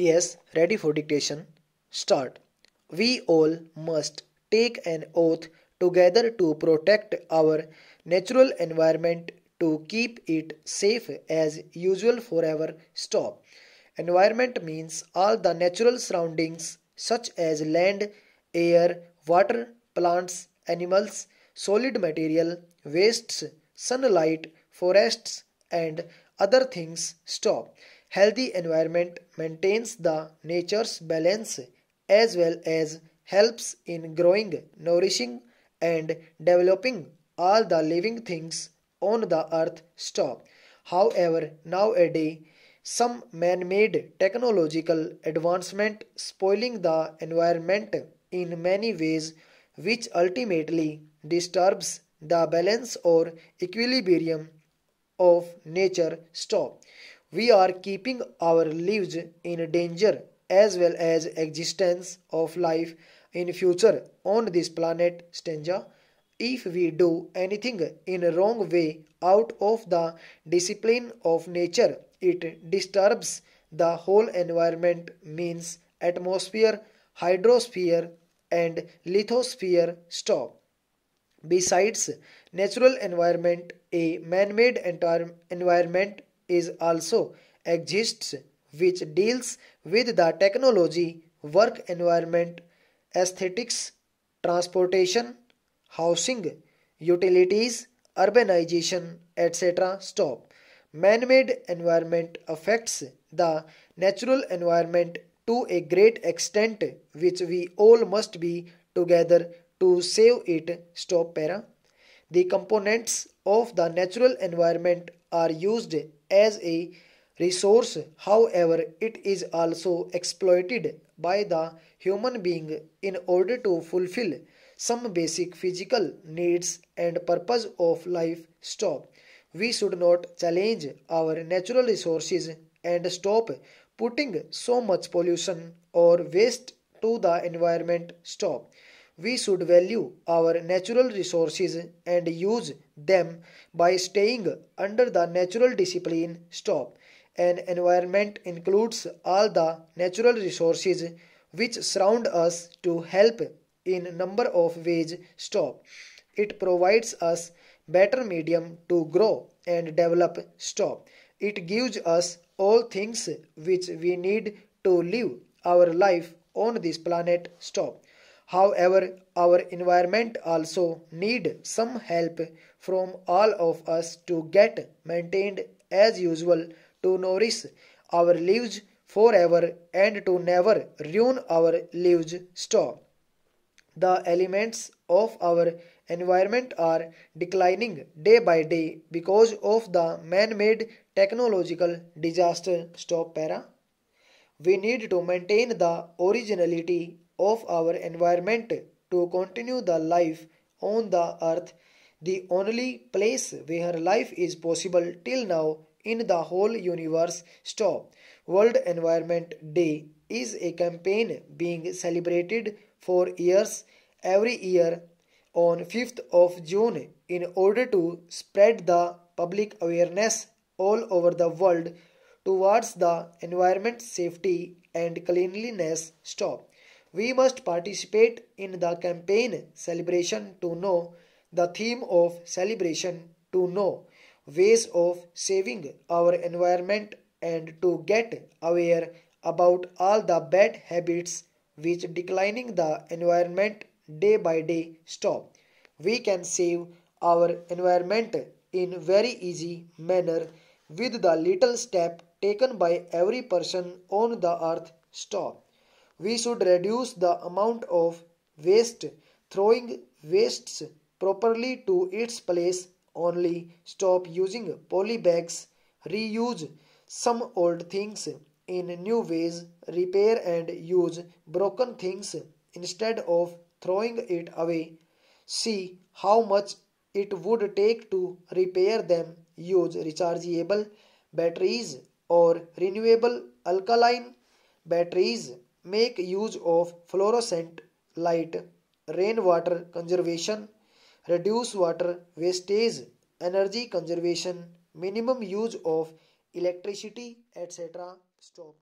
Yes, ready for dictation. Start. We all must take an oath together to protect our natural environment to keep it safe as usual forever. Stop. Environment means all the natural surroundings such as land, air, water, plants, animals, solid material, wastes, sunlight, forests, and other things. Stop. Healthy environment maintains the nature's balance as well as helps in growing, nourishing, and developing all the living things on the earth. Stop. However, nowadays some man-made technological advancement spoiling the environment in many ways, which ultimately disturbs the balance or equilibrium of nature. Stop. We are keeping our lives in danger as well as existence of life in future on this planet. Stanza. If we do anything in a wrong way out of the discipline of nature, it disturbs the whole environment means atmosphere, hydrosphere, and lithosphere. Stop. Besides natural environment, a man-made environment is also exists which deals with the technology, work environment, aesthetics, transportation, housing, utilities, urbanization, etc. Stop. Man-made environment affects the natural environment to a great extent which we all must be together to save it. Stop para. The components of the natural environment are used as a resource, however, it is also exploited by the human being in order to fulfill some basic physical needs and purpose of life. Stop. We should not challenge our natural resources and stop putting so much pollution or waste to the environment. Stop. We should value our natural resources and use them by staying under the natural discipline. Stop. An environment includes all the natural resources which surround us to help in a number of ways. Stop. It provides us better medium to grow and develop. Stop. It gives us all things which we need to live our life on this planet. Stop. However, our environment also need some help from all of us to get maintained as usual to nourish our lives forever and to never ruin our lives. Stop. The elements of our environment are declining day by day because of the man-made technological disaster. Stop para. We need to maintain the originality of our environment to continue the life on the earth, the only place where life is possible till now in the whole universe. Stop. World Environment Day is a campaign being celebrated for years every year on 5th of June in order to spread the public awareness all over the world towards the environment safety and cleanliness. Stop. We must participate in the campaign celebration to know the theme of celebration, to know ways of saving our environment and to get aware about all the bad habits which declining the environment day by day. Stop. We can save our environment in very easy manner with the little step taken by every person on the earth. Stop. We should reduce the amount of waste, throwing wastes properly to its place only. Stop using poly bags, reuse some old things in new ways, repair and use broken things instead of throwing it away. See how much it would take to repair them. Use rechargeable batteries or renewable alkaline batteries. Make use of fluorescent light. Rainwater conservation. Reduce water wastage. Energy conservation. Minimum use of electricity, etc. Stop.